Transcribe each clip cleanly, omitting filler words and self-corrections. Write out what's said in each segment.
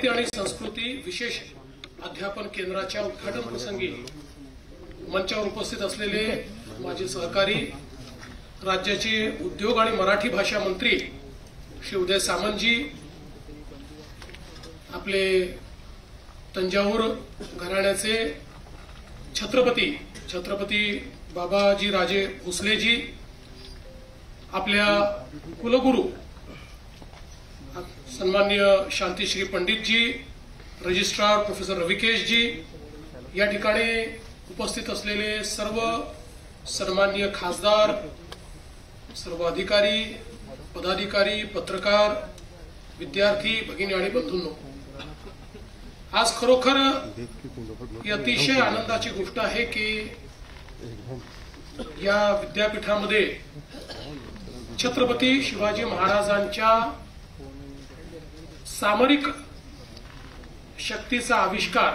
साहित्य आणि संस्कृती विशेष अध्यापन केंद्राच्या उद्घाटन प्रसंगी मंचावर उपस्थित असलेले माझे सहकारी राज्याचे उद्योग आणि मराठी भाषा मंत्री श्री उदय सामंतजी, आपले तंजावूर घराण्याचे छत्रपती बाबाजी राजे भोसलेजी, आपल्या कुलगुरू सन्माननीय शांतिश्री पंडितजी, रजिस्ट्रार प्रोफेसर रविकेशजी, या ठिकाणी उपस्थित असलेले सर्व सन्माननीय खासदार, सर्व अधिकारी, पदाधिकारी, पत्रकार, विद्यार्थी भगिनी आणि बंधूंनो, आज खरोखर ही अतिशय आनंदाची गोष्ट आहे की या विद्यापीठामध्ये छत्रपती शिवाजी महाराजांच्या सामरिक शक्तीचा आविष्कार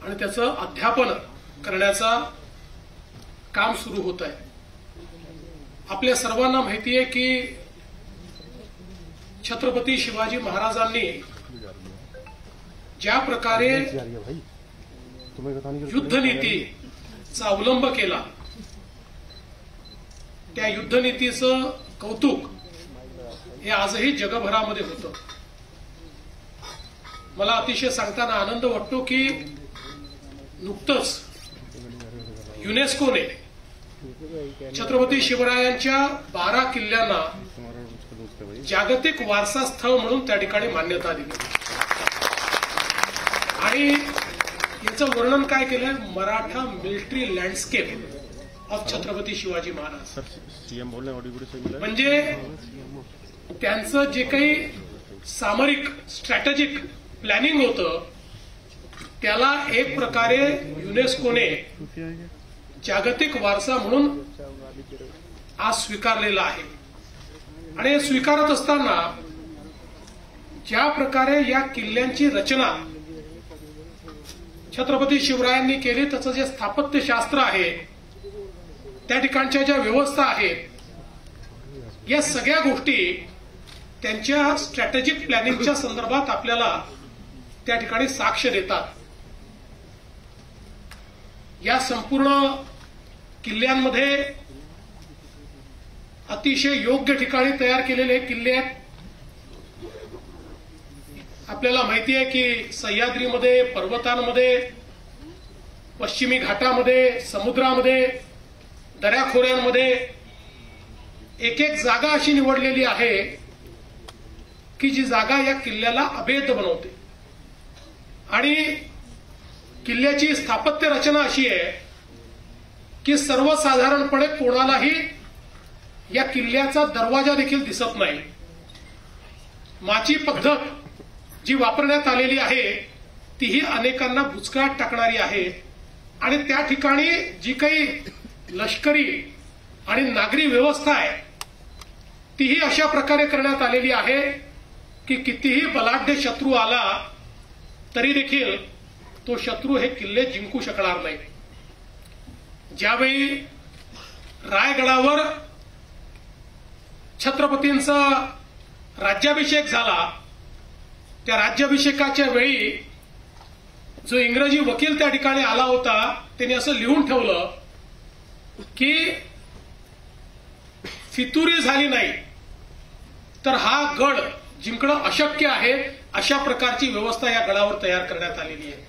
आणि त्याचं अध्यापन करण्याचा काम सुरू होत आहे। आपल्या सर्वांना माहिती आहे की छत्रपती शिवाजी महाराजांनी ज्या प्रकारे युद्धनीतीचा अवलंब केला, त्या युद्धनीतीचं कौतुक हे आजही जगभरामध्ये होतं। मला अतिशय सांगताना आनंद वाटतो की नुकतंच युनेस्कोने छत्रपती शिवरायांच्या 12 किल्ल्यांना जागतिक वारसा स्थळ म्हणून त्या ठिकाणी मान्यता दिली आणि याचं वर्णन काय केलंय, Maratha military landscape of Chhatrapati Shivaji Maharaj. म्हणजे त्यांचं जे काही सामरिक स्ट्रॅटेजिक प्लॅनिंग होतं त्याला एक प्रकारे युनेस्कोने जागतिक वारसा म्हणून आज स्वीकारलेला आहे। आणि हे स्वीकारत असताना ज्या प्रकारे या किल्ल्यांची रचना छत्रपती शिवरायांनी केली, त्याचं जे स्थापत्यशास्त्र आहे, त्या ठिकाणच्या ज्या व्यवस्था आहेत, या सगळ्या गोष्टी त्यांच्या स्ट्रॅटेजिक प्लॅनिंगच्या संदर्भात आपल्याला त्या ठिकाणी साक्ष देतात। या संपूर्ण किल्ल्यांमध्ये अतिशय योग्य ठिकाणी तयार केलेले किल्ले आहेत। आपल्याला माहिती आहे की सह्याद्रीमध्ये, पर्वतांमध्ये, पश्चिमी घाटामध्ये, समुद्रामध्ये, दऱ्याखोऱ्यांमध्ये एक एक जागा अशी निवडलेली आहे की जी जागा या किल्ल्याला अभेद्य बनवते। आणि किल्ल्याची स्थापत्य रचना अशी आहे की सर्वसाधारणपणे कोणालाही या किल्ल्याचा दरवाजा देखील दिसत नाही। माची पद्धत जी वापरण्यात आलेली आहे तीही अनेकांना बुचकळ्यात टाकणारी आहे आणि त्या ठिकाणी जी काही लष्करी आणि नागरी व्यवस्था आहे तीही अशा प्रकारे करण्यात आलेली आहे की कितीही बलाढ्य शत्रू आला तरी देखील तो शत्रू हे किल्ले जिंकू शकणार नाही। ज्यावेळी रायगडावर छत्रपतींचा राज्याभिषेक झाला, त्या राज्याभिषेकाच्या वेळी जो इंग्रजी वकील त्या ठिकाणी आला होता त्यांनी असं लिहून ठेवलं की फितुरी झाली नाही तर हा गड जिंकणं अशक्य आहे, अशा प्रकारची व्यवस्था या गडावर तयार करण्यात आलेली आहे।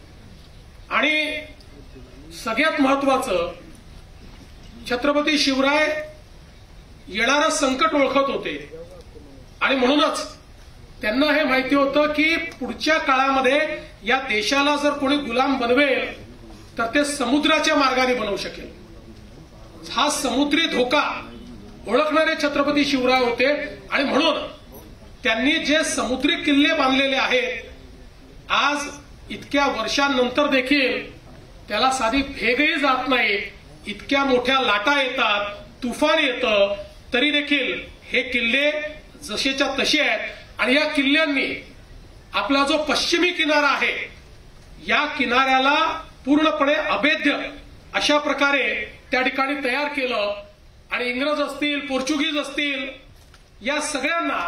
आणि सगळ्यात महत्वाचं, छत्रपती शिवराय येणारं संकट ओळखत होते आणि म्हणूनच त्यांना हे माहिती होतं की पुढच्या काळामध्ये या देशाला जर कोणी गुलाम बनवेल तर ते समुद्राच्या मार्गाने बनवू शकेल। हा समुद्री धोका ओळखणारे छत्रपती शिवराय होते आणि म्हणून त्यांनी जे समुद्री किल्ले बांधलेले आहेत, आज इतक्या वर्षांनंतर देखील त्याला साधी भेगही जात नाही, इतक्या मोठ्या लाटा येतात, तुफान येतं, तरी देखील हे किल्ले जसेच्या तसे आहेत। आणि या किल्ल्यांनी आपला जो पश्चिमी किनारा आहे या किनाऱ्याला पूर्णपणे अभेद्य अशा प्रकारे त्या ठिकाणी तयार केलं आणि इंग्रज असतील, पोर्चुगीज असतील, या सगळ्यांना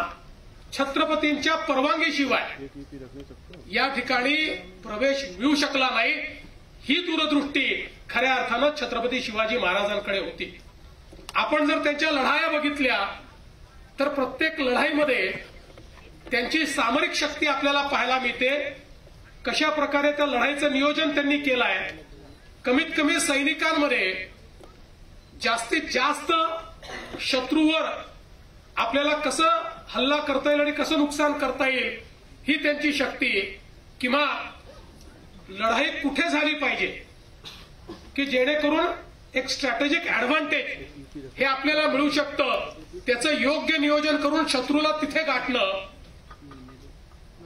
छत्रपतींच्या परवानगीशिवाय या ठिकाणी प्रवेश मिळू शकला नाही। ही दूरदृष्टी खऱ्या अर्थानं छत्रपती शिवाजी महाराजांकडे होती। आपण जर त्यांच्या लढाया बघितल्या तर प्रत्येक लढाईमध्ये त्यांची सामरिक शक्ती आपल्याला पाहायला मिळते। कशा प्रकारे त्या लढाईचं नियोजन त्यांनी केलं आहे। कमीत कमी सैनिकांमध्ये जास्तीत जास्त शत्रूवर आपल्याला कसं हल्ला करता येईल आणि कसं नुकसान करता येईल ही त्यांची शक्ती, किंवा लढाई कुठे झाली पाहिजे की जेणेकरून एक स्ट्रॅटेजिक ऍडव्हान्टेज हे आपल्याला मिळू शकतं, त्याचं योग्य नियोजन करून शत्रूला तिथे गाठणं,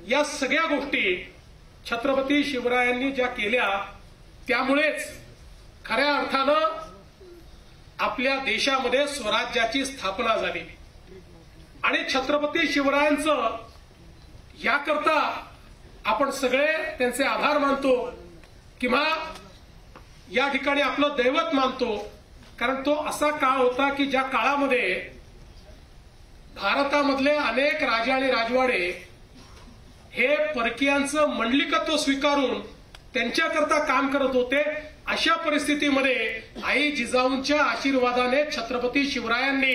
या सगळ्या गोष्टी छत्रपती शिवरायांनी ज्या केल्या त्यामुळेच खऱ्या अर्थानं आपल्या देशामध्ये स्वराज्याची स्थापना झाली। आणि छत्रपती शिवरायांचं याकरता आपण सगळे त्यांचे आभार मानतो किंवा या ठिकाणी आपलं दैवत मानतो, कारण तो असा काळ होता की ज्या काळामध्ये भारतामधले अनेक राजे आणि राजवाडे हे परकीयांचं मंडलिकत्व स्वीकारून त्यांच्याकरता काम करत होते। अशा परिस्थितीमध्ये आई जिजाऊंच्या आशीर्वादाने छत्रपती शिवरायांनी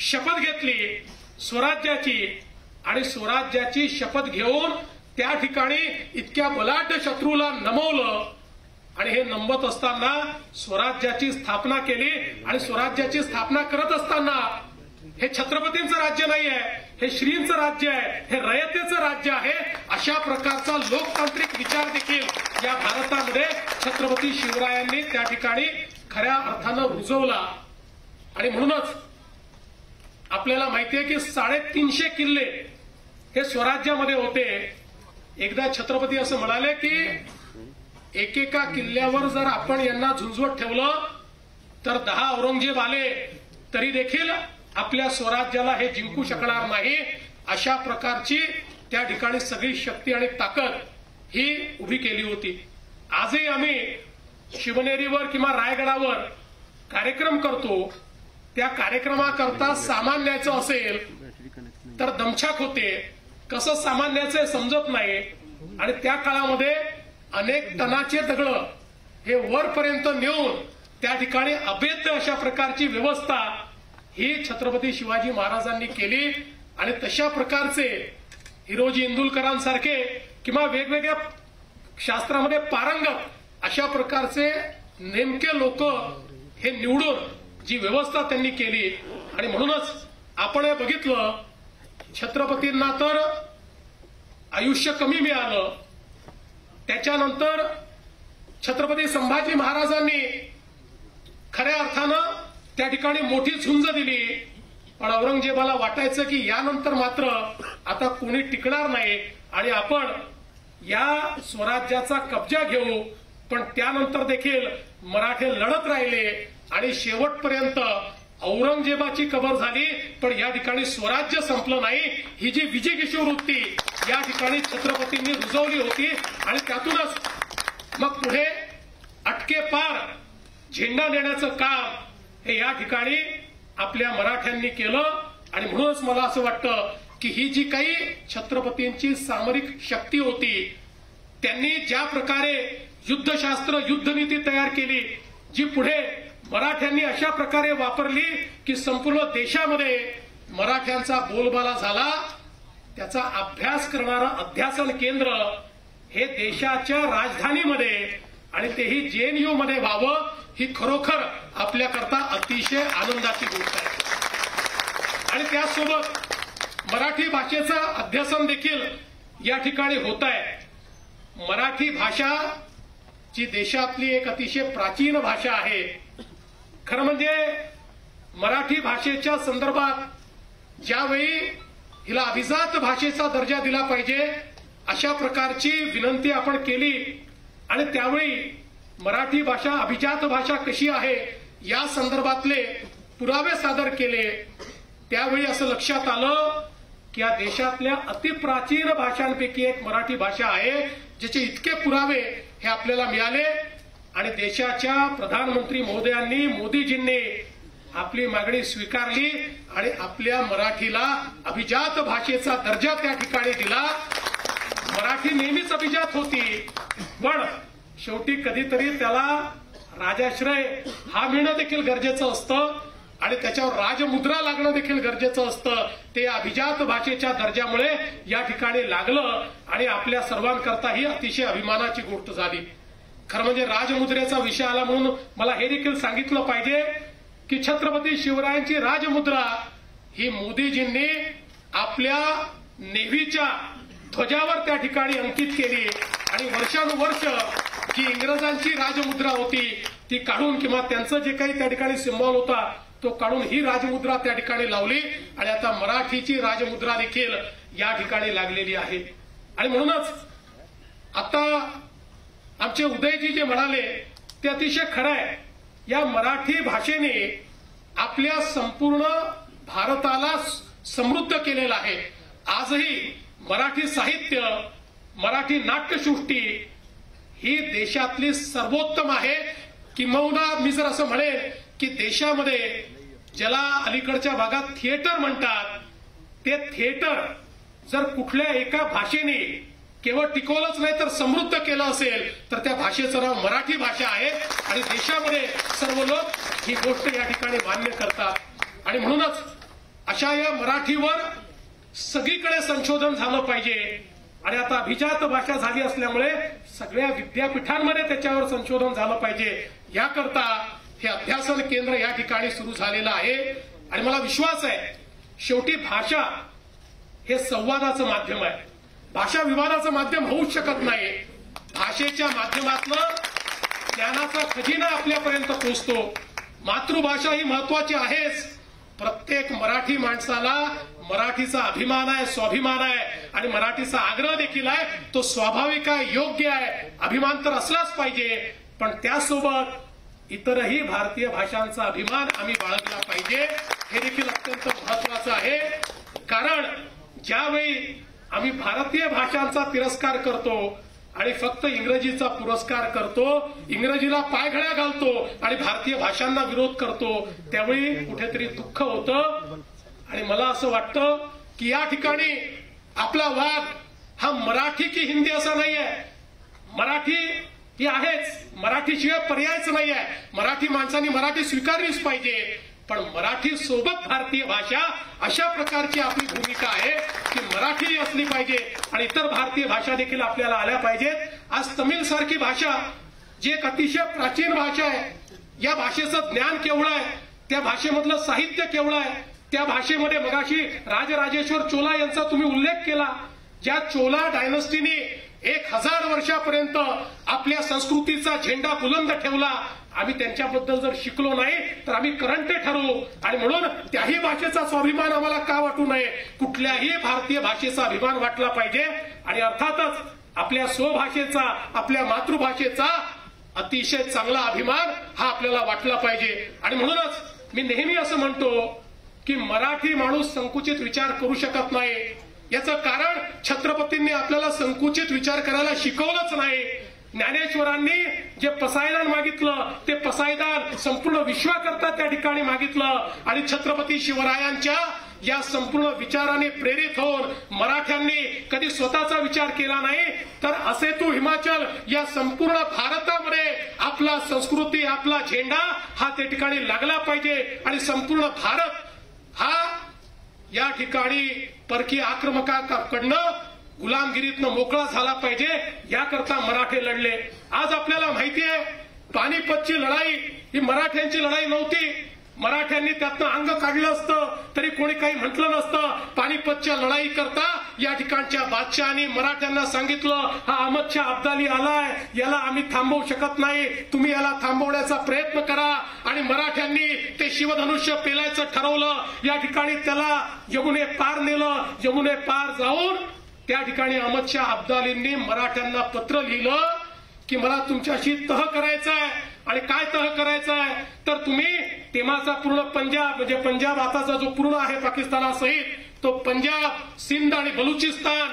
शपथ घेतली स्वराज्याची, आणि स्वराज्याची शपथ घेऊन त्या ठिकाणी इतक्या बलाढ्य शत्रूला नमवलं, आणि हे नमवत असताना स्वराज्याची स्थापना केली। आणि स्वराज्याची स्थापना करत असताना हे छत्रपतींचं राज्य नाही आहे, हे श्रींचं राज्य आहे, हे रयतेचं राज्य आहे। अशा प्रकारचा लोकतांत्रिक विचार देखील या भारतामध्ये छत्रपती शिवरायांनी त्या ठिकाणी खऱ्या अर्थानं रुजवला। आणि म्हणूनच आपल्याला माहितीये की 350 किल्ले हे स्वराज्यामध्ये होते। एकदा छत्रपती असं म्हणाले की एकेका किल्ल्यावर जर आपण यांना झुंजवत ठेवलं तर 10 औरंगजेब आले तरी देखील आपल्या स्वराज्याला हे जिंकू शकणार नाही। अशा प्रकारची त्या ठिकाणी सगळी शक्ती आणि ताकद ही उभी केली होती। आजही आम्ही शिवनेरीवर किंवा रायगडावर कार्यक्रम करतो, त्या कार्यक्रमाकरता सामान न्यायचं असेल तर दमछाक होते, कसं सामान न्यायचं समजत नाही। आणि त्या काळामध्ये अनेक टनाचे दगड हे वरपर्यंत नेऊन त्या ठिकाणी अभेद्य अशा प्रकारची व्यवस्था ही छत्रपती शिवाजी महाराजांनी केली। आणि तशा प्रकारचे हिरोजी इंदुलकरांसारखे किंवा वेगवेगळ्या शास्त्रामध्ये पारंगत अशा प्रकारचे नेमके लोक हे निवडून जी व्यवस्था त्यांनी केली। आणि म्हणूनच आपण हे बघितलं, छत्रपतींना तर आयुष्य कमी मिळालं, त्याच्यानंतर छत्रपती संभाजी महाराजांनी खऱ्या अर्थानं त्या ठिकाणी मोठी झुंज दिली, पण औरंगजेबाला वाटायचं की यानंतर मात्र आता कोणी टिकणार नाही आणि आपण या स्वराज्याचा कब्जा घेऊ। पण त्यानंतर देखील मराठे लढत राहिले आणि शेवटपर्यंत औरंगजेबाची कबर झाली, पण या ठिकाणी स्वराज्य संपलं नाही। ही जी विजयकिशोर वृत्ती या ठिकाणी छत्रपतींनी रुजवली होती आणि त्यातूनच मग पुढे अटके पार झेंडा नेण्याचं काम हे या ठिकाणी आपल्या मराठ्यांनी केलं। आणि म्हणूनच मला असं वाटतं की ही जी काही छत्रपतींची सामरिक शक्ती होती, त्यांनी ज्या प्रकारे युद्धशास्त्र युद्धनीती तयार केली, जी पुढे मराठ्यांनी अशा प्रकारे वापरली की संपूर्ण देशामध्ये मराठ्यांचा बोलबाला झाला, त्याचा अभ्यास करणारं अध्यासन केंद्र हे देशाच्या राजधानीमध्ये आणि तेही JNU मध्ये व्हावं, ही खरोखर आपल्याकरता अतिशय आनंदाची गोष्ट आहे। आणि त्यासोबत मराठी भाषेचं अध्यासन देखील या ठिकाणी होत आहे। मराठी भाषा जी देशातली एक अतिशय प्राचीन भाषा आहे, खरं म्हणजे मराठी भाषेच्या संदर्भात ज्यावेळी हिला अभिजात भाषेचा दर्जा दिला पाहिजे अशा प्रकारची विनंती आपण केली आणि त्यावेळी मराठी भाषा अभिजात भाषा कशी आहे या संदर्भातले पुरावे सादर केले, त्यावेळी असं लक्षात आलं की या देशातल्या अतिप्राचीन भाषांपैकी एक मराठी भाषा आहे, ज्याचे इतके पुरावे हे आपल्याला मिळाले। आणि देशाच्या प्रधानमंत्री महोदयांनी, मोदीजींनी आपली मागणी स्वीकारली आणि आपल्या मराठीला अभिजात भाषेचा दर्जा त्या ठिकाणी दिला। मराठी नेहमीच अभिजात होती, पण शेवटी कधीतरी त्याला राजाश्रय हा मिळणं देखील गरजेचं असतं आणि त्याच्यावर राजमुद्रा लागणं देखील गरजेचं असतं। ते अभिजात भाषेच्या दर्जामुळे या ठिकाणी लागलं आणि आपल्या सर्वांकरता ही अतिशय अभिमानाची गोष्ट झाली। खरं म्हणजे राजमुद्रेचा विषय आला म्हणून मला हे देखील सांगितलं पाहिजे की छत्रपती शिवरायांची राजमुद्रा ही मोदीजींनी आपल्या नेव्हीच्या ध्वजावर त्या ठिकाणी अंकित केली आणि वर्षानुवर्ष जी इंग्रजांची राजमुद्रा होती ती काढून किंवा त्यांचं जे काही त्या ठिकाणी सिंबॉल होता तो काढून ही राजमुद्रा त्या ठिकाणी लावली आणि आता मराठीची राजमुद्रा देखील या ठिकाणी लागलेली आहे। आणि म्हणूनच आता आमचे उदयजी जे म्हणाले ते अतिशय खरं आहे। या मराठी भाषेने आपल्या संपूर्ण भारताला समृद्ध केलेलं आहे। आजही मराठी साहित्य, मराठी नाट्यसृष्टी ही देशातली सर्वोत्तम आहे। किंबहुना मी जर असं म्हणेन की देशामध्ये ज्याला अलीकडच्या भागात थिएटर म्हणतात ते थिएटर जर कुठल्या एका भाषेने केवळ टिकवलंच नाही तर समृद्ध केलं असेल तर त्या भाषेचं नाव मराठी भाषा आहे आणि देशामध्ये सर्व लोक ही गोष्ट या ठिकाणी मान्य करतात। आणि म्हणूनच अशा या मराठीवर सगळीकडे संशोधन झालं पाहिजे आणि आता अभिजात भाषा झाली असल्यामुळे सगळ्या विद्यापीठांमध्ये त्याच्यावर संशोधन झालं पाहिजे। याकरता हे अभ्यासन केंद्र या ठिकाणी सुरू झालेलं आहे आणि मला विश्वास आहे शेवटी भाषा हे संवादाचं माध्यम आहे, भाषा विवादाचं माध्यम होऊच शकत नाही। भाषेच्या माध्यमातून ज्ञानाचा खजिना आपल्यापर्यंत पोहोचतो। मातृभाषा ही महत्वाची आहेच। प्रत्येक मराठी माणसाला मराठीचा अभिमान आहे, स्वाभिमान आहे आणि मराठीचा आग्रह देखील आहे। तो स्वाभाविक आहे, योग्य आहे, अभिमान तर असलाच पाहिजे, पण त्यासोबत इतरही भारतीय भाषांचा अभिमान आम्ही बाळगला पाहिजे। हे देखील अत्यंत महत्वाचं आहे, कारण ज्यावेळी आम्ही भारतीय भाषांचा तिरस्कार करतो आणि फक्त इंग्रजीचा पुरस्कार करतो, इंग्रजीला पायघड्या घालतो आणि भारतीय भाषांना विरोध करतो, त्यावेळी कुठेतरी दुःख होतं। आणि मला असं वाटतं की या ठिकाणी आपला वाद हा मराठी की हिंदी असा नाहीये। मराठी ही आहेच, मराठीशिवाय पर्यायच नाही आहे। मराठी माणसांनी मराठी स्वीकारलीच पाहिजे, पण मराठी सोबत भारतीय भाषा अशा प्रकारची आपली भूमिका आहे की मराठी असली पाहिजे आणि इतर भारतीय भाषा देखील आपल्याला आल्या पाहिजेत। आज तमिळ सारखी भाषा जी एक अतिशय प्राचीन भाषा आहे, या भाषेचं ज्ञान केवढं आहे, त्या भाषेमधलं साहित्य केवढं आहे, त्या भाषेमध्ये मगाशी राजराजेश्वर चोला यांचा तुम्ही उल्लेख केला, ज्या चोला डायनस्टीने 1000 वर्षापर्यंत आपल्या संस्कृतीचा झेंडा बुलंद ठेवला। आम्ही त्यांच्याबद्दल जर शिकलो नाही तर आम्ही करंटे ठरवू आणि म्हणून त्याही भाषेचा स्वाभिमान आम्हाला का वाटू नये, कुठल्याही भारतीय भाषेचा अभिमान वाटला पाहिजे आणि अर्थातच आपल्या स्वभाषेचा, आपल्या मातृभाषेचा अतिशय चांगला अभिमान हा आपल्याला वाटला पाहिजे। आणि म्हणूनच मी नेहमी असं म्हणतो की मराठी माणूस संकुचित विचार करू शकत नाही। याचं कारण छत्रपतींनी आपल्याला संकुचित विचार करायला शिकवलंच नाही। ज्ञानेश्वरांनी जे पसायदान मागितलं ते पसायदान संपूर्ण विश्वाकरता त्या ठिकाणी मागितलं आणि छत्रपती शिवरायांच्या या संपूर्ण विचाराने प्रेरित होऊन मराठ्यांनी कधी स्वतःचा विचार केला नाही, तर असे तू हिमाचल या संपूर्ण भारतामध्ये आपला संस्कृती, आपला झेंडा हा त्या ठिकाणी लागला पाहिजे आणि संपूर्ण भारत हा या ठिकाणी परकीय आक्रमकांकडनं गुलामगिरीतनं मोकळा झाला पाहिजे, याकरता मराठे लढले। आज आपल्याला माहिती आहे पानिपतची लढाई ही मराठ्यांची लढाई नव्हती। मराठ्यांनी त्यातनं अंग काढलं असतं तरी कोणी काही म्हटलं नसतं। पानिपतच्या लढाई करता या ठिकाणच्या बादशहानी मराठ्यांना सांगितलं हा अहमद शाह अब्दाली आलाय, याला आम्ही थांबवू शकत नाही, तुम्ही याला थांबवण्याचा प्रयत्न करा। आणि मराठ्यांनी ते शिवधनुष्य पेलायचं ठरवलं, या ठिकाणी त्याला यमुने पार नेलं। यमुने पार जाऊन त्या ठिकाणी अहमद शाह अब्दालींनी मराठ्यांना पत्र लिहिलं की मला तुमच्याशी तह करायचा आहे आणि काय तह करायचा आहे तर तुम्ही तेव्हाचा पूर्ण पंजाब म्हणजे पंजाब आताचा जो पूर्ण आहे पाकिस्तानासहित तो पंजाब, सिंध आणि बलुचिस्तान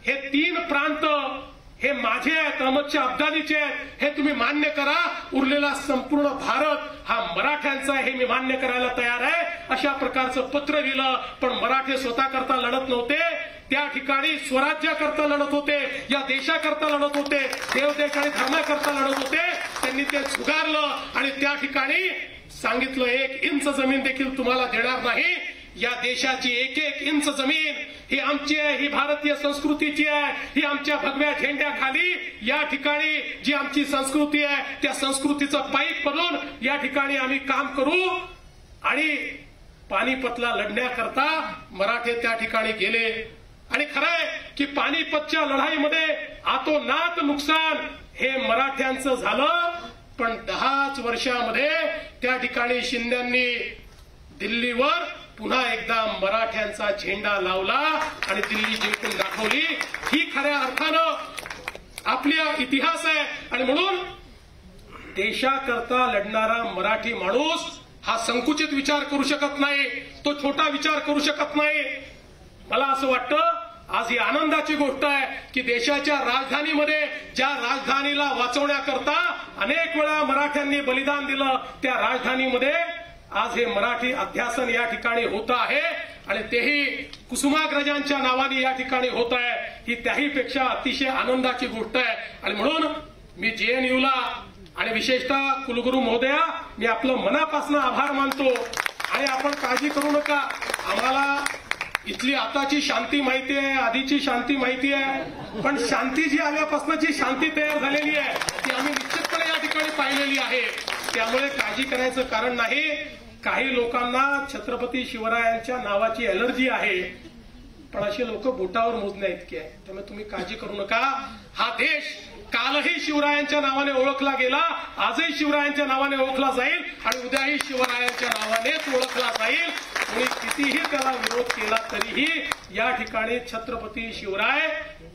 हे 3 प्रांत हे माझे आहेत, अहमदशाह अब्दालीचे आहेत, हे तुम्ही मान्य करा. उरलेला संपूर्ण भारत हा मराठ्यांचा आहे, हे मी मान्य करायला तयार आहे. अशा प्रकारचं पत्र दिलं. पण मराठे स्वतः करता लढत नव्हते, त्या ठिकाणी स्वराज्याकरता लढत होते, या देशाकरता लढत होते, देवदेश आणि धर्माकरता लढत होते. त्यांनी ते झुगारलं आणि त्या ठिकाणी सांगितलं 1 इंच जमीन देखील तुम्हाला देणार नाही. या देशाची 1-1 इंच जमीन ही आमची आहे, ही भारतीय संस्कृतीची आहे, ही आमच्या भगव्या झेंड्याखाली या ठिकाणी जी आमची संस्कृती आहे त्या संस्कृतीचं पाईक पडून या ठिकाणी आम्ही काम करू. आणि पानिपतला लढण्याकरता मराठे त्या ठिकाणी गेले. आणि खरंय की पानिपतच्या लढाईमध्ये आतोनात नुकसान हे मराठ्यांचं झालं. पण 10च वर्षामध्ये त्या ठिकाणी शिंद्यांनी दिल्लीवर पुन्हा एकदा मराठ्यांचा झेंडा लावला आणि दिल्ली जिंकून दाखवली. ही खऱ्या अर्थानं आपला इतिहास आहे. आणि म्हणून देशाकरता लढणारा मराठी माणूस हा संकुचित विचार करू शकत नाही, तो छोटा विचार करू शकत नाही. मला असं वाटतं आज ही आनंदाची गोष्ट आहे की देशाच्या राजधानीमध्ये ज्या राजधानीला वाचवण्याकरता अनेक वेळा मराठ्यांनी बलिदान दिलं, त्या राजधानीमध्ये आज हे मराठी अध्यासन या ठिकाणी होत आहे. आणि तेही कुसुमाग्रजांच्या नावाने या ठिकाणी होत आहे. ही त्याहीपेक्षा अतिशय आनंदाची गोष्ट आहे. आणि म्हणून मी जेएनयूला आणि विशेषतः कुलगुरू महोदया मी आपलं मनापासून आभार मानतो. आणि आपण काळजी करू नका, आम्हाला इथली आताची शांती माहिती आहे, आधीची शांती माहिती आहे, पण शांती जी आल्यापासून जी शांती तयार झालेली आहे ती आम्ही निश्चितपणे या ठिकाणी पाहिलेली आहे. त्यामुळे काळजी करायचं कारण नाही. काही लोकांना छत्रपती शिवरायांच्या नावाची एलर्जी आहे, पण असे लोक बोटावर मोजण्या इतके आहे. त्यामुळे तुम्ही काळजी करू नका. हा देश कालही शिवरायांच्या नावाने ओळखला गेला, आजही शिवरायांच्या नावाने ओळखला जाईल आणि उद्याही शिवरायांच्या नावानेच ओळखला जाईल. कोणी कितीही त्याला विरोध केला तरीही या ठिकाणी छत्रपती शिवराय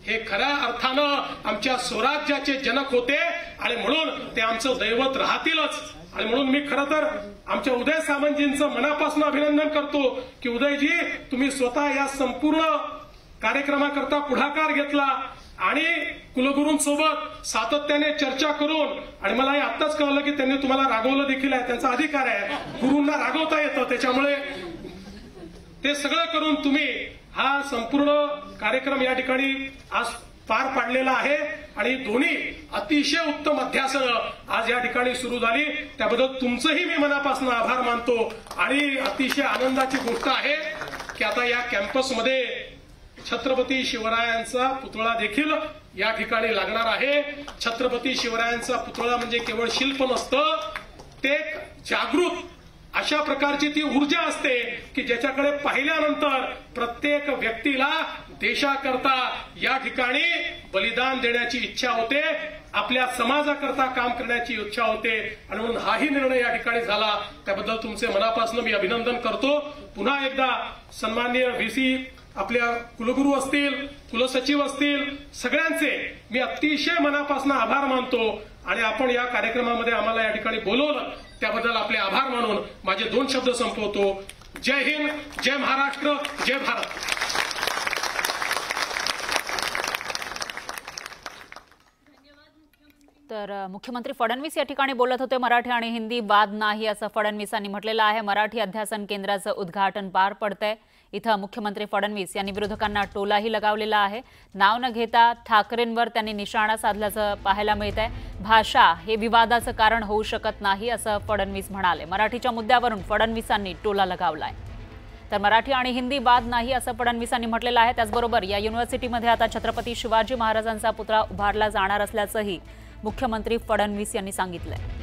हे खऱ्या अर्थानं आमच्या स्वराज्याचे जनक होते आणि म्हणून ते आमचं दैवत राहतीलच. आणि म्हणून मी खरं तर आमच्या उदय सामंतजींचं मनापासून अभिनंदन करतो की उदयजी तुम्ही स्वतः या संपूर्ण कार्यक्रमाकरता पुढाकार घेतला आणि कुलगुरूंसोबत सातत्याने चर्चा करून, आणि मला हे आत्ताच कळलं की त्यांनी तुम्हाला रागवलं देखील आहे, त्यांचा अधिकार आहे, गुरूंना रागवता येतं, त्याच्यामुळे ते सगळं करून तुम्ही हा संपूर्ण कार्यक्रम या ठिकाणी आज पार पाडलेला आहे. आणि दोन्ही अतिशय उत्तम अध्यासनं आज या ठिकाणी सुरू झाली, त्याबद्दल तुमचंही मी मनापासून आभार मानतो. आणि अतिशय आनंदाची गोष्ट आहे की आता या कॅम्पसमध्ये छत्रपती शिवरायांचा पुतळा देखील या ठिकाणी लागणार आहे. छत्रपती शिवरायांचा पुतळा म्हणजे केवळ शिल्प नसतं, ते जागृत अशा प्रकारची ती ऊर्जा असते की ज्याच्याकडे पाहिल्यानंतर प्रत्येक व्यक्तीला देशाकरता या ठिकाणी बलिदान देण्याची इच्छा होते, आपल्या समाजाकरता काम करण्याची इच्छा होते. आणि म्हणून हाही निर्णय या ठिकाणी झाला. त्याबद्दल तुमचे मनापासून मी अभिनंदन करतो. पुन्हा एकदा सन्माननीय व्हीसी आपल्या कुलगुरू असतील, कुलसचिव असतील, सगळ्यांचे मी अतिशय मनापासून आभार मानतो. आणि आपण या कार्यक्रमामध्ये आम्हाला या ठिकाणी बोलवलं त्याबद्दल आपले आभार मानून माझे 2 शब्द संपवतो. जय हिंद, जय महाराष्ट्र, जय भारत. तर मुख्यमंत्री फडणवीस या ठिकाणी बोलत होते. मराठी आणि हिंदी बाद नाही असं फडणवीसांनी म्हटलेलं आहे. मराठी अध्यासन केंद्राचं उद्घाटन पार पडतंय. इथं मुख्यमंत्री फडणवीस यांनी विरोधकांना टोलाही लगावलेला आहे. नाव न घेता ठाकरेंवर त्यांनी निशाणा साधल्याचं पाहायला मिळत आहे. भाषा हे विवादाचं कारण होऊ शकत नाही असं फडणवीस म्हणाले. मराठीच्या मुद्द्यावरून फडणवीसांनी टोला लगावलाय. तर मराठी आणि हिंदी बाद नाही असं फडणवीसांनी म्हटलेलं आहे. त्याचबरोबर या युनिव्हर्सिटीमध्ये आता छत्रपती शिवाजी महाराजांचा पुतळा उभारला जाणार असल्याचंही मुख्यमंत्री फडणवीस यांनी सांगितलंय.